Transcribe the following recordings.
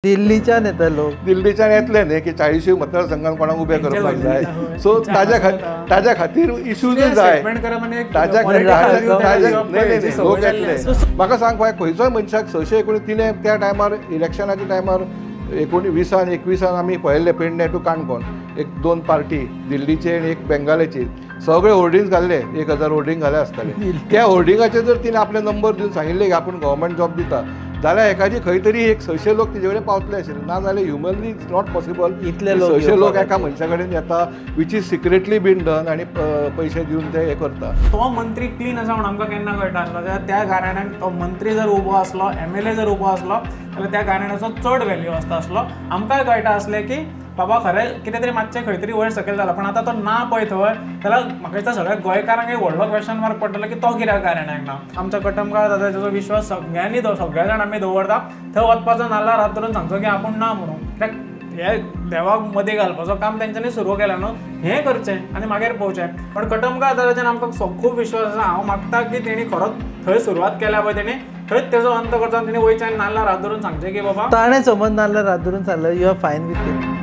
दिल्लीच्यान येता लोक दिल्लीच्यान येतले न्ही की 40 मतदारसंघात कोणाक उबे करपाक जाय सो ताज्या खातीर इश्यूज जाय ताज्या नाही लोक येतले म्हाका सांग पळय खंयचोय मनशाक 619 त्या टायमार इलेक्शनाच्या टायमार 1920-21 आमी पळयल्ले पेडणे टू काणकोण एक 2 पार्टी दिल्लीचे आनी एक बेंगालेची सगळे होर्डिंग्स घाल्ले 1000 होर्डिंग घाले आसताले त्या होर्डिंगाचेर जर तिने आपले नंबर दिवन सांगिल्ले की आपूण गव्हर्मेंट जॉब दिता जाल्यार एकाची खंय तरी एक 600 लोक तेजे कडेन पावतले आशिल्ले ना जाल्यार ह्युमनली इट्स नॉट पॉसिबल इतले 600 लोक एका मनशा कडेन येता which is secretly been done आनी पयशे दिवन ते हे करता तो मंत्री क्लीन आसा म्हणून आमकां केन्ना कळटालो जाल्यार त्या कारणान तो मंत्री जर उबो आसलो MLA जर उबो आसलो जाल्यार त्या कारणाचो चड व्हॅल्यू आसता आसलो आमकांय कळटा आसलें की बाबा खरें कितें तरी मातशें खंय तरी वयर सकयल जालां पण आतां तो ना पळय थंय जाल्यार म्हाका दिसता सगळ्या गोंयकारांक एक व्हडलो क्वेश्चन मार्क पडटलो की तो कित्याक कारणाक ना आमच्या कटमगाळ जाता तेजो विश्वास सगळ्यांनी सगळे जाण आमी दवरता थंय वचपाचो नाल्लार हात धरून सांगचो की आपूण ना म्हणून कित्याक हे देवाक मदीं घालपाचो काम तेंच्यांनी सुरू केलां न्हू हें करचें आनी मागीर पळोवचें पण कटमगाळ जाल्याच्यान आमकां खूब विश्वास आसा हांव मागता की तेणी खरोच थंय सुरवात केल्या पळय तेणी थंयच तेजो अंत करचो आनी तेणी वयच्यान नाल्लार हात धरून सांगचें की बाबा ताणें समज नाल्लार हात धरून सांगलें यू आर फायन विथ इट.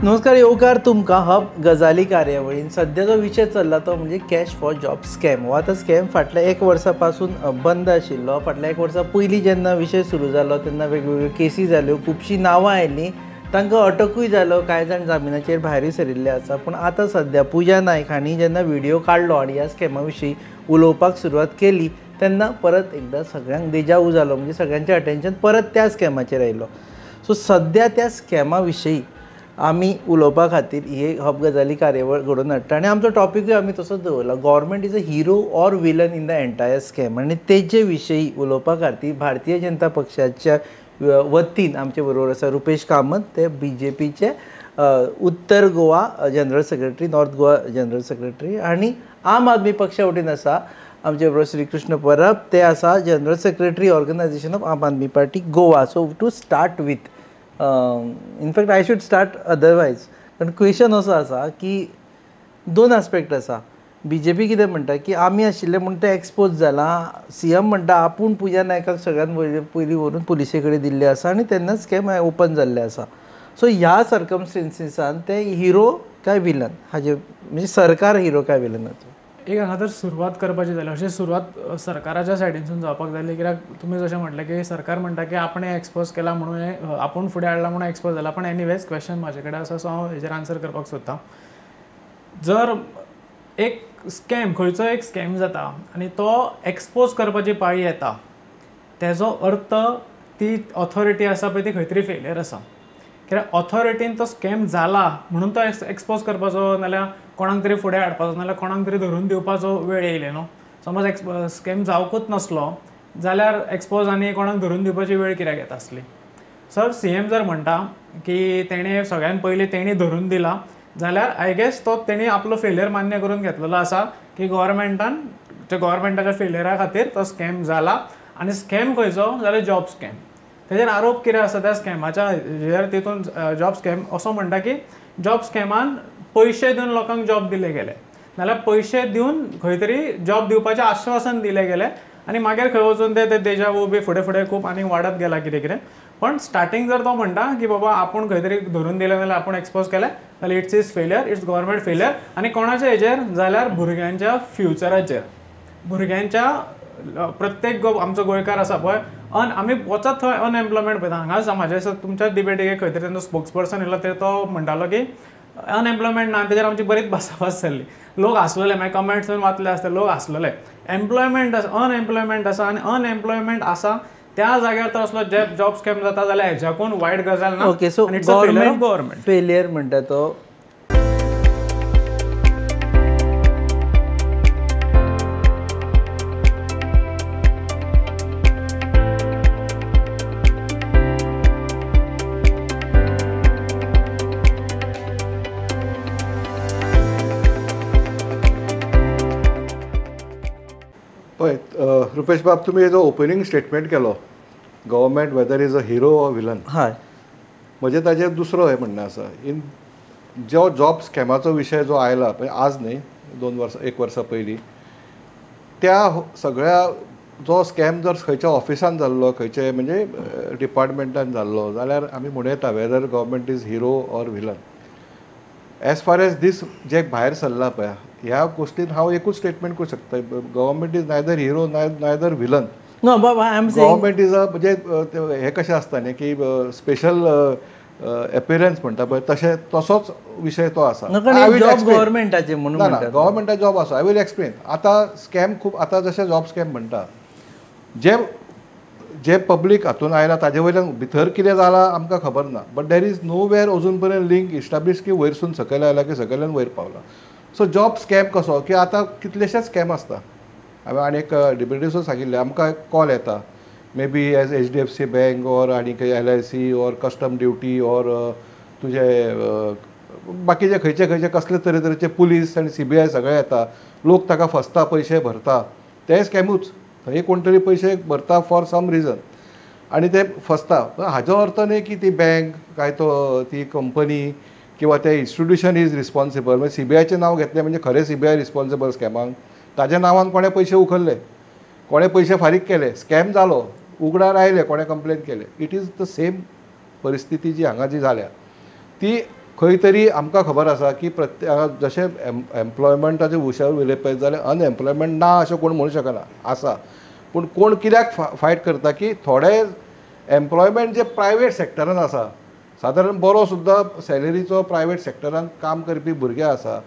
नमस्कार येवकार तुमकां हब गजाली कार्यावळीन सद्याचो विशय चल्ला तो म्हणजे कॅश फॉर जॉब स्कॅम हो आतां स्कॅम फाटल्या 1 वर्सा पासून बंद आशिल्लो फाटल्या 1 वर्सा पयलीं जेन्ना विशय सुरू जालो तेन्ना वेगवेगळ्यो केसी जाल्यो खुबशीं नांवां आयलीं तांकां अटकूय जालो कांय जाण जामिनाचेर भायरूय सरिल्ले आसा पूण आतां सद्या पुजा नायक हांणी जेन्ना व्हिडिओ काडलो आनी ह्या स्कॅमा विशीं उलोवपाक सुरवात केली तेन्ना परत एकदां सगळ्यांक देजावू जालो म्हणजे सगळ्यांचें अटेन्शन परत त्या स्कॅमाचेर आयलो सो सद्या त्या स्कॅमा विशीं आमी उलोवपा खातीर ही हब गजाली कार्यावळ घडोवन हाडटा आनी आमचो टॉपिकूय आमी तसोच दवरला government is a hero or villain in the entire scam आनी तेजे विशयी उलोवपा खातीर भारतीय जनता पक्षाच्या वतीन आमचे बरोबर आसा रुपेश कामत ते BJPचे उत्तर Goa general secretary north Goa general secretary आनी आम आदमी पक्षा वतीन आसा आमचे बरोबर श्री कृष्ण परब ते आसा general secretary organisation of Aam Aadmi Party Goa so to start with in fact I should start otherwise कारण क्वेश्चन असो आसा की 2 आस्पेक्ट आसा BJP कितें म्हणटा की आमी आशिल्ले म्हूण तें एक्सपोज जालां CM म्हणटा आपूण पुजा नायकाक सगळ्यात पयलीं व्हरून पुलिशे कडेन दिल्ले आसा आनी तेन्ना स्कॅम ओपन जाल्ले आसा सो ह्या सर्कमस्टेन्सीसान ते हिरो काय विलन हाजे म्हणजे सरकार हिरो काय विलनाचो एक हांगा तर सुरवात करपाची जाल्यार अशी सुरवात सरकाराच्या सायडीनसून जावपाक जाय कित्याक तुमी जशें म्हटलें की सरकार म्हणटा की आपण एक्सपोज केला म्हणून आपूण फुडें हाडला म्हणून एक्सपोज जाला पण एनीवेज क्वेश्चन म्हाजे कडेन आसा सो हांव हेजेर आन्सर करपाक सोदतां जर एक स्कॅम खंयचो एक स्कॅम जाता आनी तो एक्सपोज करपाची पाळी येता तेजो अर्थ ती ऑथॉरिटी आसा पळय ती खंय तरी फेलियर आसा कित्याक ऑथॉरिटीन तो स्कॅम जाला म्हणून तो एक्सपोज करपाचो नाल्यार कोणाक तरी फुडें हाडपाचो नाल्यार कोणाक तरी धरून दिवपाचो वेळ येयले न्हू समज स्कॅम जावंकूच नसलो जाल्यार एक्सपोज आनी कोणाक धरून दिवपाची वेळ कित्याक येता आसली सर CM जर म्हणटा की तेणें सगळ्यान पयलीं तेणी धरून दिला जाल्यार आय गेस तो तेणी आपलो फेलियर मान्य करून घेतलेलो आसा की गव्हर्मेंटाच्या फेलियरा खातीर तो स्कॅम जाला आनी स्कॅम खंयचो जाल्यार जॉब स्कॅम तेजेर आरोप कितें आसा त्या स्कॅमाच्या हेजेर तितून जॉब स्कॅम असो म्हणटा की जॉब स्कॅमान पयशे दिवन लोकांक जॉब दिले गेले नाल्यार पयशे दिवन खंय तरी जॉब दिवपाचें आश्वासन दिलें गेलें आनी मागीर खंय वचून ते देजावू बी फुडें फुडें खूब आनी वाडत गेला कितें कितें पण स्टार्टींग जर तो म्हणटा की बाबा आपूण खंय तरी धरून दिलें नाल्यार आपूण एक्सपोज केलें जाल्यार it's is failure it's government failure आनी कोणाच्या हेजेर जाल्यार भुरग्यांच्या फ्युचराचेर भुरग्यांच्या प्रत्येक आमचो गोंयकार आसा पळय आमी वचत थंय अनएम्प्लॉयमेंट पळयता हांगा म्हाज्या तुमच्या डिबेटीक खंय तरी तेन्ना स्पोक्स पर्सन येयलो तर तो म्हणटालो की अनएम्प्लॉयमेंट ना तेजेर आमची बरीच भासाभास जाल्ली लोक हांसलेले मागीर कमेंट्सून वाचले आसता लोक हांसलेले एम्प्लॉयमेंट आसा अनएम्प्लॉयमेंट आसा आनी अनएम्प्लॉयमेंट आसा त्या जाग्यार तर असलो जॉब स्कॅम जाता जाल्यार हेज्याकून वायट गजाल ना ओके सो गव्हर्मेंट फेलियर म्हणटा तो पळय रुपेश बाब तुमी हेजो ओपनिंग स्टेटमेंट केलो government whether is a hero or villain हय म्हणजे ताजेर दुसरो हे म्हणणें आसा इन जो जॉब स्कॅमाचो विशय जो आयला पळय आज न्ही 1 वर्सा पयलीं त्या सगळ्या जो स्कॅम जर खंयच्या ऑफिसान जाल्लो खंयचे म्हणजे डिपार्टमेंटान जाल्लो जाल्यार आमी म्हणूं येता whether government is hero or villain. As far as this जे भायर सरला पळय ह्या गोश्टीन हांव एकूच स्टेटमेंट करूं शकता, government is neither hero neither villain. No बाबा I am government is a म्हणजे हे कशें आसता न्ही की स्पेशल एपिरन्स म्हणटा पळय तशें तसोच विशय तो आसा. जॉब गव्हर्मेंटाचे म्हणून ना गव्हर्मेंटा जॉब आसा. I will explain. आतां स्कॅम खूब आतां जशें जॉब स्कॅम म्हणटा जे पब्लीक हातून आयला ताजे वयल्यान भितर कितें जालां आमकां खबर ना. But there is know where अजून पर्यंत लिंक इस्टाब्लीश की वयरसून सकयल आयला की सकयल्यान वयर पावला. सो जॉब स्कॅम कसो की आतां कितलेशेच स्कॅम आसता. हांवें आनी एक डिप्युटीसून सांगिल्लें आमकां कॉल येता may be as HDFC bank or आनी LIC or custom duty or तुजे बाकीचे खंयचे कसले तरेचे पुलीस आनी CBI सगळे येता. लोक ताका फसता पयशे भरता ते स्कॅमूच. थंय कोण तरी पयशे भरता फॉर सम रिजन आनी ते फसता. हाजो अर्थ न्ही की ती बँक काय तो ती कंपनी किंवा ते इन्स्टिट्यूशन इज रिस्पॉन्सिबल. म्हणजे CBIचें नांव घेतलें म्हणजे खरें CBI रिस्पॉन्सिबल स्कॅमांक. ताज्या नांवान कोणें पयशे उखल्ले, कोणें पयशे फारीक केले, स्कॅम जालो, उगडार आयले, कोणें कंप्लेन केले. इट इज द सेम परिस्थिती जी हांगा जी जाल्या ती खंय तरी आमकां खबर आसा की प्रत्येक जशें एम्प्लॉयमेंटाचे विशयार उलयत पळयत जाल्यार अनएम्प्लॉयमेंट ना अशें कोण म्हणूं शकना आसा. पूण कोण कित्याक फायट करता की थोडे एम्प्लॉयमेंट जे प्रायवेट सेक्टरान आसा सादारण बरो सुद्दां सॅलरीचो प्रायवेट सेक्टरान काम करपी भुरगे आसा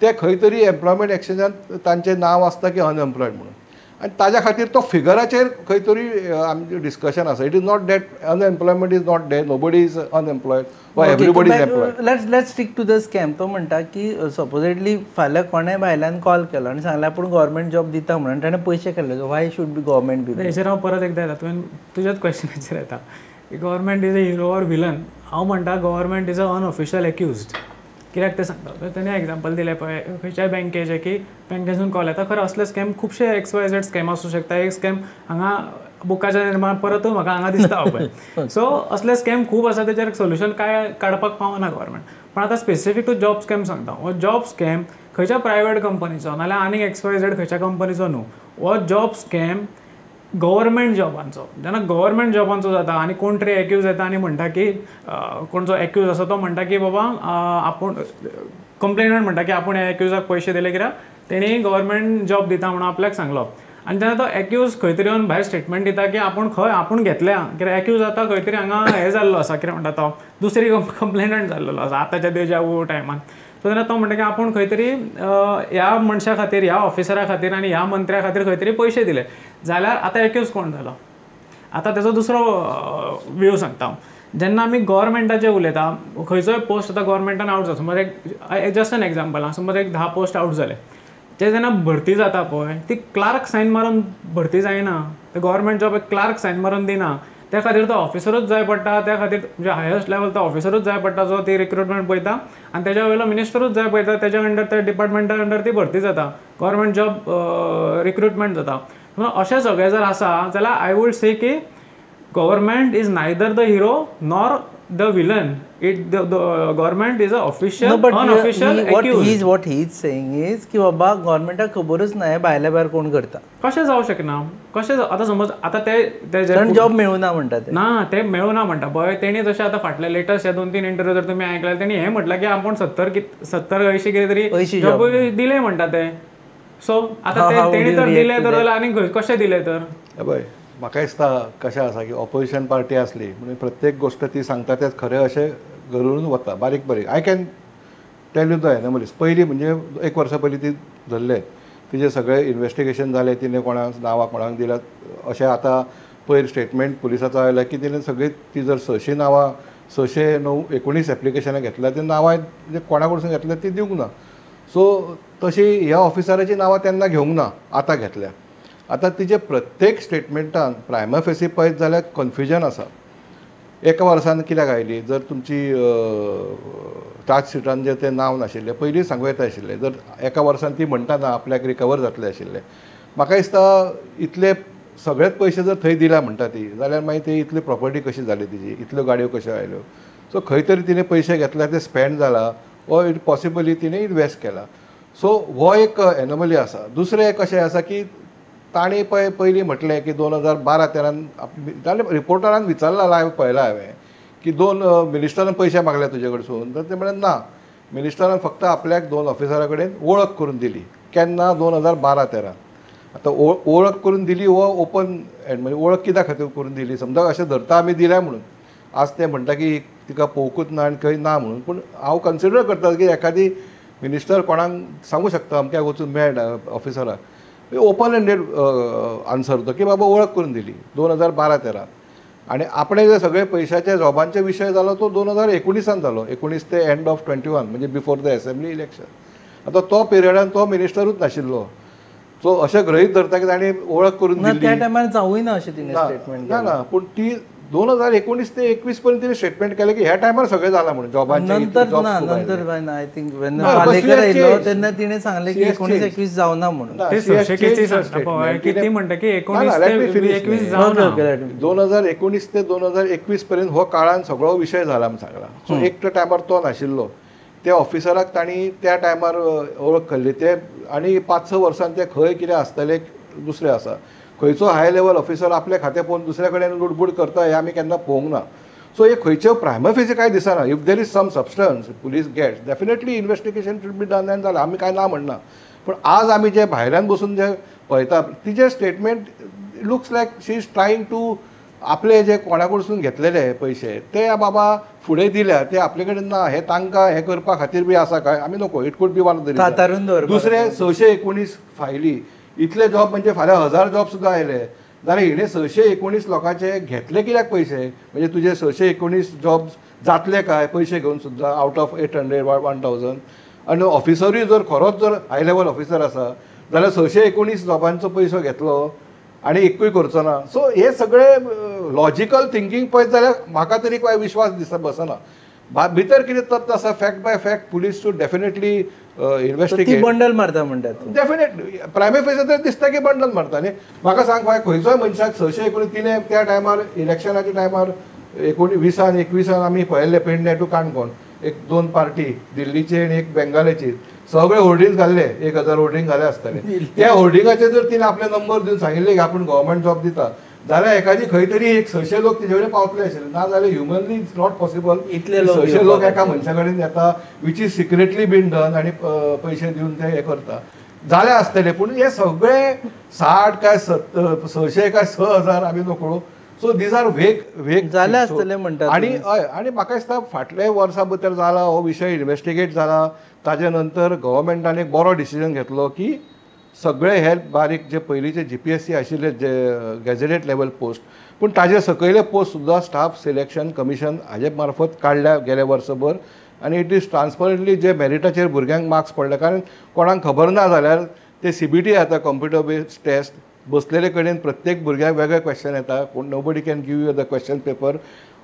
ते खंय तरी एम्प्लॉयमेंट एक्सचेंजान तांचें नांव आसता की अनएम्प्लॉयड म्हणून. आनी ताज्या खातीर तो फिगराचेर खंय तरी आमचें डिस्कशन आसा. It is not that unemployment is not there, nobody is unemployed वा everybody is employed. Let's stick to the scam. तो म्हणटा की सपोजिटली फाल्यां कोणें भायल्यान कॉल केलो आनी सांगलें आपूण गव्हर्मेंट जॉब दिता म्हणून ताणें पयशे केले. वाय शूड बी गव्हर्मेंट बी. हेचेर हांव परत एकदां येता. तुवें तुज्याच क्वेश्चनाचेर येता की government is a hero or villain. हांव म्हणटा government is a unofficial accused. कित्याक ते सांगता तेणें एग्जांपल दिलें पळय खंयच्याय बँकेचे की बँकेसून कॉल येता. खरें असले स्कॅम खुबशे XYZ स्कॅम आसूं शकता. एक स्कॅम हांगा बुकाच्या निर्माण परतूय म्हाका हांगा दिसता पळय. सो असले स्कॅम खूब आसा तेचेर सोल्युशन काय काडपाक पावना गव्हर्मेंट. पण आतां स्पेसिफीक टू जॉब स्कॅम सांगता. हो जॉब स्कॅम खंयच्या प्रायवेट कंपनीचो नाल्यार आनीक XYZ खंयच्या कंपनीचो न्हू. हो जॉब स्कॅम गव्हर्मेंट जॉबांचो. जेन्ना गव्हर्मेंट जॉबांचो जाता आनी कोण तरी एक्यूज येता आनी म्हणटा की कोणचो एक्यूज आसा तो म्हणटा की बाबा आपूण कंप्लेनंट म्हणटा की आपूण ह्या एक्युजाक पयशे दिले कित्याक तेणी गव्हर्मेंट जॉब दिता म्हणून आपल्याक सांगलो. आनी तेन्ना तो एक्यूज खंय तरी येवन भायर स्टेटमेंट दिता की आपूण घेतल्या कित्याक एक्यूज जाता खंय तरी हांगा हें जाल्लो आसा कितें म्हणटा तो दुसरी कंप्लेनंट जाल्लो आसा आतांच्या देजा टायमान. सो तेन्ना तो म्हणटा की आपूण खंय तरी ह्या मनशा खातीर ह्या ऑफिसरा खातीर आनी ह्या मंत्र्या खातीर खंय तरी पयशे दिले जाल्यार आतां एक्यूज कोण जालो. आतां तेजो दुसरो व्यू सांगता हांव. जेन्ना आमी गव्हर्मेंटाचेर उलयता खंयचोय पोस्ट आतां गव्हर्मेंटान आवट जाता. समज एक जस्ट एन एक्झाम्पल आहा. समज एक 10 पोस्ट आवट जाले जे जेन्ना भरती जाता पळय ती क्लार्क सायन मारून भरती जायना. ते गव्हर्मेंट जॉब एक क्लार्क सायन मारून दिना. त्या खातीर तो ऑफिसरूच जाय पडटा. त्या खातीर म्हणजे हायस्ट लेवल तो ऑफिसरूच जाय पडटा जो ती रिक्रुटमेंट पळयता आनी तेच्या वयलो मिनिस्टरूच जाय पळयता. तेच्या अंडर त्या डिपार्टमेंटा अंडर ती भरती जाता. गव्हर्मेंट जॉब रिक्रुटमेंट जाता. अशें सगळें जर आसा जाल्यार आय वूड से की government is neither the hero nor the villain. the government is a official unofficial accused. what he is saying is की बाबा गव्हर्मेंटाक खबरच नाही भायल्या भायर कोण करता. कशें जावं शकना. कशें आतां समज आतां ते जॉब मेळूना म्हणटा ते. ना ते मेळूना म्हणटा पळय तेणी जशें आतां फाटले लेटस्ट हे 2-3 इंटरव्यू जर तुमी आयकल्यार तेणी हें म्हटलां की आपूण 70-80 कितें तरी जॉब दिले म्हणटा ते. सो आतां तेणी तर दिले तर आनी कशें दिले तर पळय म्हाका दिसता कशें आसा की ऑपोजिशन पार्टी आसली म्हणजे प्रत्येक गोश्ट ती सांगता तेच खरें अशें घरून वता बारीक बारीक. I can tell you the anomalies. पयलीं म्हणजे 1 वर्सा पयलीं ती धरले तिजे सगळें इन्वेस्टिगेशन जालें तिणें कोणाक नांवां कोणाक दिल्यात अशें आतां पयर स्टेटमेंट पुलिसाचो आयला की तिणें सगळीं ती जर 600 नांवां 619 एप्लिकेशनां घेतल्या ती नांवां म्हणजे कोणा कडसून घेतल्या ती दिवंक ना. सो तशी ह्या ऑफिसराची नांवां तेन्ना घेवंक ना आतां घेतल्या. आतां तिचे प्रत्येक स्टेटमेंटान प्रायमा फेसी पळयत जाल्यार कन्फ्युजन आसा. 1 वर्सान कित्याक आयली जर तुमची चार्जशिटान जे तें नांव नाशिल्लें पयलीं सांगूं येता आशिल्लें जर 1 वर्सान ती म्हणटाना आपल्याक रिकवर जातलें आशिल्लें. म्हाका दिसता इतले सगळेच पयशे जर थंय दिल्या म्हणटा ती जाल्यार मागीर ती इतली प्रॉपर्टी कशी जाली तिजी इतल्यो गाडयो कश्यो आयल्यो. सो खंय तरी तिणें पयशे घेतल्यार ते स्पेंड जाला वो पॉसिबली तिणें इन्वेस्ट केला. सो हो एक एनोमली आसा. दुसरें एक अशें आसा की ताणी पयलीं म्हटलें की 2012-13 रिपोर्टरान विचारला लायव्ह पळयला हांवें की 2 मिनिस्टरान पयशे मागले तुजे कडसून. तर ते म्हळें ना, मिनिस्टरान फक्त आपल्याक 2 ऑफिसरा कडेन वळख करून दिली. केन्ना 2012-13. आतां वळख करून दिली हो ओपन म्हणजे वळख कित्या खातीर करून दिली, समजा अशें धरता आमी दिल्या म्हणून. आज ते म्हणटा की तिका पळोवंकूच ना आनी खंय ना म्हणून. पूण हांव कन्सिडर करता की एखादी मिनिस्टर कोणाक सांगूं शकता अमक्याक वचून मेळ ऑफिसराक, ओपन हँडेड आन्सर तो की बाबा वळख करून दिली 2012-13. आनी आपणे जे सगळे पयशाचे जॉबांचे विशय जालो तो 2019 जालो. 19 ते एंड ऑफ 21 म्हणजे बिफोर द असेंब्ली इलेक्शन. आतां तो पिरियडान तो मिनिस्टरूच नाशिल्लो. सो अशें गृहीत धरता की ताणी वळख करून दिली. त्या टायमार जावूय ना अशें तिने स्टेटमेंट. ना पूण ती 2019 ते 21 पर्यंत तिने स्टेटमेंट केलें की ह्या टायमार सगळें जालां म्हणून जॉबांचे. नंतर आय थिंक पालेकर येयलो तेन्ना तिणें सांगलें की 19-21 जावना म्हणून. 2019 ते 2021 पर्यंत हो काळान सगळो विशय जाला म्हणून सांगला. सो एक टायमार तो नाशिल्लो. त्या ऑफिसराक तांणी त्या टायमार वळख केल्ली. ते आनी 5-6 वर्सां ते खंय कितें आसतले दुसरें आसा. खंयचो हाय लेवल ऑफिसर आपले खातें पळोवन दुसरे कडेन लुडबूड करता हें आमी केन्ना पळोवंक ना. सो हे खंयच्यो प्रायमरी फेसी कांय दिसना. If there is some substance police gets definitely investigation should be done and जालें, आमी कांय ना म्हणना. पूण आज आमी जे भायल्यान बसून जे पळयता तिचे statement looks like she is trying to आपले जे कोणा कडसून घेतलेले पयशे ते बाबा फुडें दिल्या ते आपले कडेन ना, हे तांकां हे करपा खातीर बी आसा काय आमी नको. It could be one of the दुसरे 619 फायली इतले जॉब म्हणजे फाल्यां 1000 जॉब सुद्दां आयले जाल्यार हिणें 619 लोकांचे घेतले कित्याक पयशे. म्हणजे तुजे 619 जॉब जातले काय पयशे घेवन सुद्दां आउट ऑफ 800 वा 1000. आनी ऑफिसरूय जर खरोच जर हाय लेवल ऑफिसर आसा जाल्यार 619 जॉबांचो पयसो घेतलो आनी एकूय करचो ना. सो हे सगळे लॉजिकल थिंकींग पळयत जाल्यार म्हाका तरी कांय विश्वास बसना. भितर कितें तथ्य आसा fact by fact police to definitely investigate bundle मारता म्हणटात. डेफिनेटली प्रायमरी फेस तर दिसता की बंडल मारता न्ही. म्हाका सांग पळय खंयचोय मनशाक 619 तिणें त्या टायमार इलेक्शनाच्या टायमार 2020-21 आमी पळयल्ले पेडणे टू काणकोण 1-2 पार्टी दिल्लीची आनी एक बेंगालेची सगळे होर्डिंग्स घाल्ले 1000 होर्डिंग घाले आसतले. त्या होर्डिंगाचेर जर तिणें आपले नंबर दिवन सांगिल्ले की आपूण गव्हर्मेंट जॉब दिता जाल्यार एखादी खंय तरी 600 लोक तिचे कडेन पावतले आशिल्ले. ना जाल्यार ह्युमनली इट्स नॉट पॉसिबल इतले 600 लोक एका मनशा कडेन येता which is secretly been done आनी पयशे दिवन ते हे करता जाले आसतले. पूण हे सगळे 60 काय 600 काय 6000 आमी नकळो. सो दीज आर वेग जाले आसतले म्हणटात. आनी हय आनी म्हाका दिसता फाटले वर्सा भितर जाला हो विशय इन्वेस्टिगेट जाला. ताजे नंतर गव्हर्मेंटान एक बरो डिसिजन घेतलो की सगळे हे बारीक जे पयलींचे GPSC आशिल्ले जे गॅझेटेड लेवल पोस्ट पूण ताजे सकयले पोस्ट सुद्दां स्टाफ सिलेक्शन कमिशन हाजे मार्फत काडल्या गेले वर्सभर. आनी इट इज ट्रान्सपरंटली जे मेरिटाचेर भुरग्यांक मार्क्स पडले कारण कोणाक खबर ना जाल्यार ते CBT येता कंप्युटर बेस्ड टेस्ट बसलेले कडेन प्रत्येक भुरग्याक वेगळे क्वेश्चन येता. Nobody can give you the question paper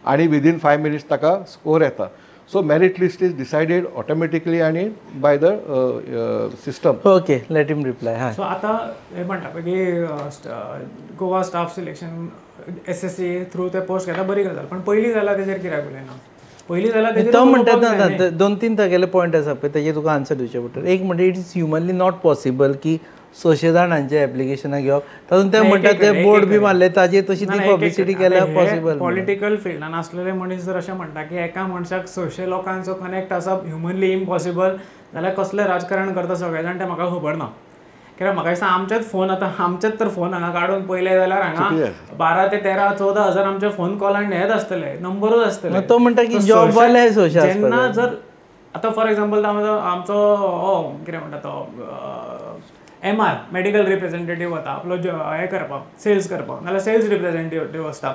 आनी विदीन 5 मिनिट्स ताका स्कोर येता. So merit list is decided automatically आनी by the system. Okay let him reply. So आतां हे म्हणटा की Goa staff selection SSC through ते पोस्ट घेता बरी गजाल. पण पयलीं जाल्यार तेजेर कित्याक उलयना. पयलीं जाल्यार तो म्हणटात ना 2-3 तागेले पॉयंट आसा पळय तेजेर तुका आन्सर दिवचे पडटले. एक म्हणजे it is humanly not possible की 600 जाणांचे एप्लिकेशनां घेवप तातूंत ते म्हणटात ते बोर्ड बी मारले ताजेर तशी ती पब्लिसिटी केल्यार पॉसिबल. पॉलिटिकल फिल्डान आसलेले मनीस जर अशें म्हणटा की एका मनशाक 600 लोकांचो कनेक्ट आसा ह्युमनली इम्पॉसिबल जाल्यार कसलें राजकारण करता सगळे जाण तें म्हाका खबर ना. कित्याक म्हाका दिसता आमचेच फोन आतां आमचेच तर फोन हांगा काडून पयले जाल्यार हांगा 12 ते 13-14 हजार आमचे फोन कॉल हेच आसतले नंबरूच आसतले. तो म्हणटा की जॉब वाले जेन्ना जर आतां फॉर एक्झाम्पल आमचो कितें म्हणटा तो MR मेडिकल रिप्रेझेंटेटिव्ह वता आपलो हे करपाक सेल्स करपाक नाल्यार सेल्स रिप्रेझेंटेटिव्ह आसता.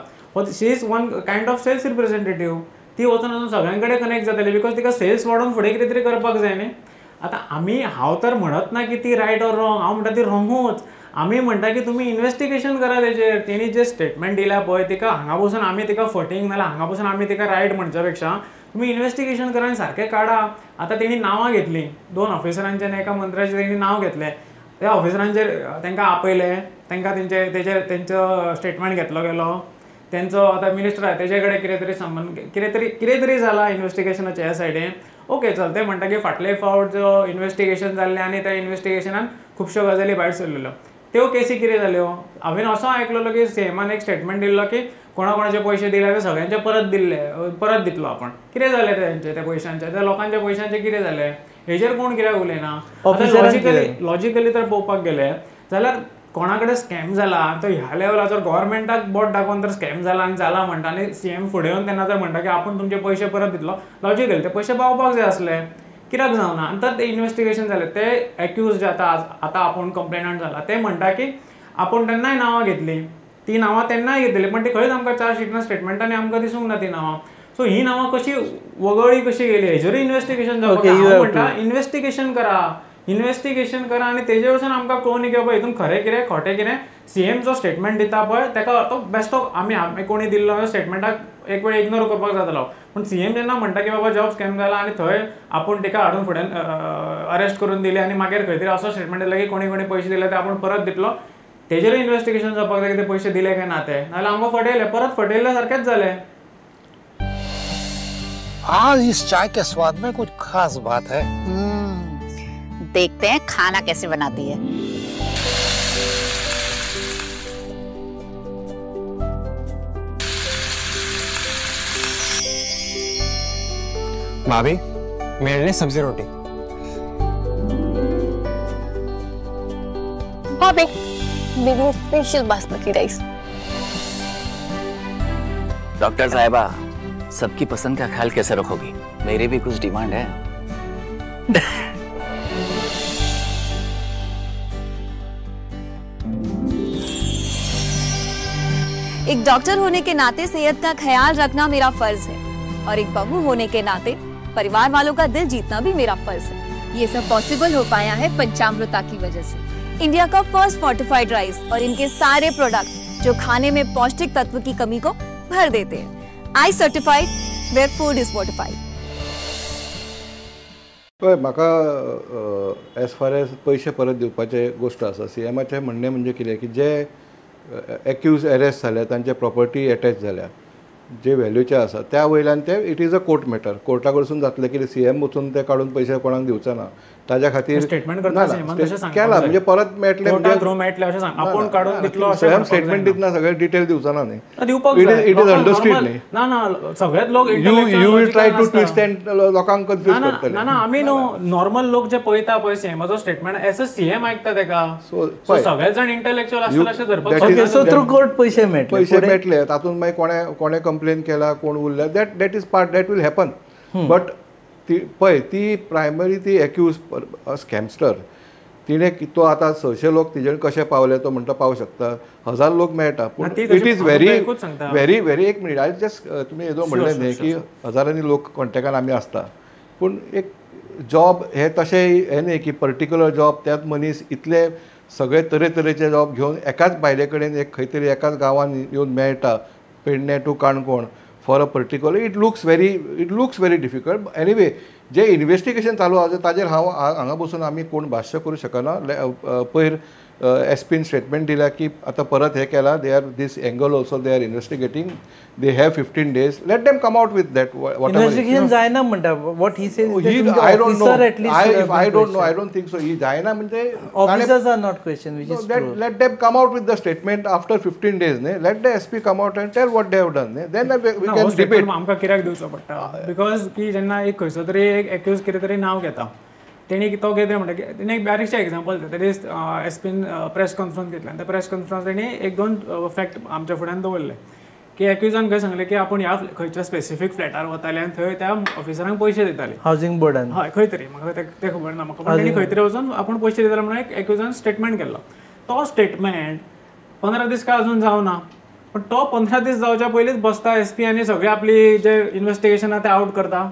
She is one kind of sales representative. ती वचून सगळ्यां कडेन कनेक्ट जातली बिकॉज तिका सेल्स वाडोवन फुडें कितें तरी करपाक जाय न्ही. आतां हांव तर म्हणत ना की ती रायट ऑर रॉंग. हांव म्हणटा ती रॉंगूच. आमी म्हणटा की तुमी इन्वेस्टिगेशन करा तेजेर. तेणी जे स्टेटमेंट दिल्या पळय तिका हांगा बसून आमी तिका फटींग नाल्यार हांगा बसून आमी तिका रायट म्हणच्या पेक्षा तुमी इन्वेस्टिगेशन करा आनी सारकें काडा. आतां तेणी नांवां घेतलीं 2 ऑफिसरांचें आनी एका मंत्र्याचें तेणी नांव घेतलें. त्या ऑफिसरांचेर तांकां आपयले तांकां तेंचो स्टेटमेंट घेतलो गेलो. तेंचो आतां मिनिस्टर आसा तेजे कडेन कितें तरी संबंद कितें तरी जाला इन्वेस्टिगेशनाच्या ह्या सायडीन. ओके चल ते म्हणटा की फाटले फावट जो इन्वेस्टिगेशन जाल्लें आनी त्या इन्वेस्टिगेशनान खुबश्यो गजाली भायर सरलेल्यो. त्यो केसी कितें जाल्यो हांवें असो आयकलेलो की सीएमान एक स्टेटमेंट दिल्लो की कोणाचे पयशे दिले ते सगळ्यांचे परत दितलो आपण कितें जालें तेंचे त्या पैशांचे त्या लोकांच्या पैशांचे कितें जालें हेजेर कोण कित्याक उलयना लॉजिकली तर पळोवपाक गेले जाल्यार कोणा कडेन स्कॅम जाला तो ह्या लेवलाचो गव्हर्मेंटाक बोट दाखोवन तर स्कॅम जाला आनी जाला म्हणटा आनी सीएम फुडें येवन तेन्ना तर म्हणटा की आपूण तुमचे पयशे परत दितलो लॉजिकली ते पयशे पावपाक जाय आसले कित्याक जावना आनी तर ते इन्व्हेस्टिगेशन जालें ते एक्यूज जे आतां आपूण कंप्लेनंट जाला ते म्हणटा की आपूण तेन्नाय नांवां घेतली ती नांवां तेन्नाय घेतली पण ती खंयच आमकां चार्जशीटान स्टेटमेंटांनी आमकां दिसूंक ना ती नांवां सो ही नांवां कशी वगळी कशी गेली हेजेर इन्व्हेस्टिगेशन जावपाक म्हणटा इन्व्हेस्टिगेशन करा आनी तेजे वचून आमकां कळून की बाबा हितून खरें कितें खोटें कितें सीएम जो स्टेटमेंट दिता पळय तेका तो बेस्ट ऑफ आमी कोणी दिल्लो स्टेटमेंटाक एक वेळ इग्नोर करपाक जातालो पण सीएम जेन्ना म्हणटा की बाबा जॉब स्कॅम जाला आनी थंय आपूण तिका हाडून फुडें अरेस्ट करून दिली आनी मागीर खंय तरी असो स्टेटमेंट दिला की कोणी पयशे दिले ते आपूण परत दितलो तेजेर इन्व्हेस्टिगेशन जावपाक जाय की ते पयशे दिले काय ना ते नाल्यार आमकां परत फटयले सारकेंच जालें. आज इस चाय के स्वाद में कुछ खास बात है. देखते हैं खाना कैसे बनाती है. भाभी मेरे लिए सब्जी रोटी. भाभी मेरे लिए स्पेशल बासमती राइस. डॉक्टर साहिबा सबकी पसंद का ख्याल कैसे रखोगी मेरी भी कुछ डिमांड है. एक डॉक्टर होने के नाते सेहत का ख्याल रखना मेरा फर्ज है और एक बहू होने के नाते परिवार वालों का दिल जीतना भी मेरा फर्ज है. ये सब पॉसिबल हो पाया है पंचामृता की वजह से. इंडिया का फर्स्ट फोर्टिफाइड राइस और इनके सारे प्रोडक्ट जो खाने में पौष्टिक तत्व की कमी को भर देते हैं. I certified where food is fortified. पळय म्हाका एज फार एज पयशे परत दिवपाचे गोष्ट आसा सीएमाचें म्हणणें म्हणजे कितें की जे एक्यूज अरेस्ट जाल्या तांचे प्रॉपर्टी अटॅच जाल्या जे व्हॅल्यूचे आसा त्या वयल्यान ते it is a court matter Carta कडसून जातले की सीएम वचून ते काडून पयशे कोणाक दिवचे ना ताज्या खातीर स्टेटमेंट केला म्हणजे परत मेळटले आपूण काडून दितलो सीएम स्टेटमेंट दितना सगळे डिटेल दिवचा ना न्ही इट इज अंडरस्टूड न्ही ना ना सगळेच लोक you will try to twist and लोकांक कन्फ्यूज करतले ना ना आमी न्हू नॉर्मल लोक जे पळयता पळय सीएमाचो स्टेटमेंट एज अ सीएम आयकता तेका सो सगळे जण इंटेलेक्चुअल आसता अशें धरपाक सो थ्रू कोर्ट पयशे मेळटले तातूंत मागीर कोणे कंप्लेन केला कोण उरल्या that is part that will happen but ती प्रायमरी ती एक्यूज स्कॅमस्टर तिणे तो आतां 600 लोक तिजे कशे पावले तो म्हणटा पावू शकता 1000 लोक मेळटा पूण इट इज व्हेरी व्हेरी एक मिनीट आय जस्ट तुमी हेजो म्हणलें न्ही की हजारांनी लोक कॉन्टेक्टान आमी आसता पूण एक जॉब हे तशें हें न्ही की पर्टिक्युलर जॉब त्याच मनीस इतले सगळे तरेतरेचे जॉब घेवन एकाच बायले कडेन एक खंय तरी एकाच गांवांत येवन मेळटा Pedne to Canacona for a particular it looks very difficult. Anyway जे इन्व्हेस्टिगेशन चालू आसा ताजेर हांगा बसून आमी कोण भाश्य करूं शकना. पयर एसपीन स्टेटमेंट दिला की आतां परत हे केला they are this angle also they are investigating they have 15 days let them come out with that investigation जायना म्हणटा what he says I don't know I don't think so he जायना म्हणजे officers are not question which is true. Let them come out with the statement after 15 days न्ही let the SP come out and tell what they have done then we can debate. आमकां कित्याक दिवचो पडटा because की जेन्ना एक खंयचो तरी एक एक्यूज कितें तरी नांव घेता तेणी तो कितें म्हणटा की तेणी एक बारीकशें एक्झाम्पल दिता दॅट इज एसपीन प्रेस कॉन्फरन्स घेतल्या त्या प्रेस कॉन्फरन्स तेणी एक दोन फॅक्ट आमच्या फुड्यान दवरले की एक्युजान खंय सांगलें की आपूण ह्या खंयच्या स्पेसिफीक फ्लॅटार वताले आनी थंय त्या ऑफिसरांक पयशे दिताले हावसिंग बोर्डान हय खंय तरी म्हाका तें खबर ना म्हाका पण तेणी खंय तरी वचून आपूण पयशे दिताले म्हणून एक एक्युजान स्टेटमेंट केल्लो. तो स्टेटमेंट 15 दीस काय अजून जावना पण तो 15 दीस जावच्या पयलींच बसता एसपी आनी सगळे आपली जे इन्व्हेस्टिगेशन आहा तें आउट करता.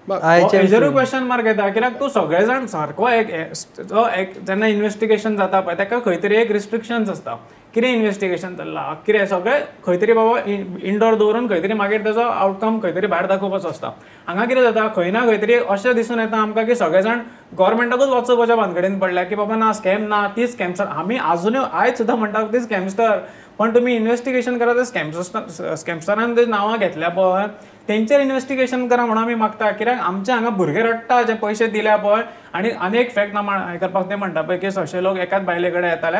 हेजेरूय क्वेश्चन मार्क येता कित्याक तूं सगळे जाण सारको एक जेन्ना इन्व्हेस्टिगेशन जाता पळय ताका खंय तरी एक रिस्ट्रिक्शन्स आसता कितें इन्व्हेस्टिगेशन चल्लां, कितें सगळें खंय तरी बाबा इंडोर दवरून खंय तरी मागीर ताजो आउटकम खंय तरी भायर दाखोवपाचो आसता. हांगा कितें जाता, खंय ना खंय तरी अशें दिसून येता आमकां की सगळे जाण गव्हर्मेंटाकूच वचपाच्या भानगडीन पडल्या की बाबा ना स्कॅम ना, ती स्कॅमस्टर आमी आजुनूय आयज सुद्दां म्हणटा ती स्कॅमस्टर, पण तुमी इन्व्हेस्टिगेशन करा. ते स्कॅमस्टरान ते नांवां घेतल्या पळय तेंचेर इन्व्हेस्टिगेशन करा म्हणून आमी मागता. कित्याक आमचे हांगा भुरगे रडटा जे पयशे दिल्या पळय. आनी एक फॅक्ट हें करपाक ते म्हणटा पळय की 600 लोक एकाच बायले कडेन येताले.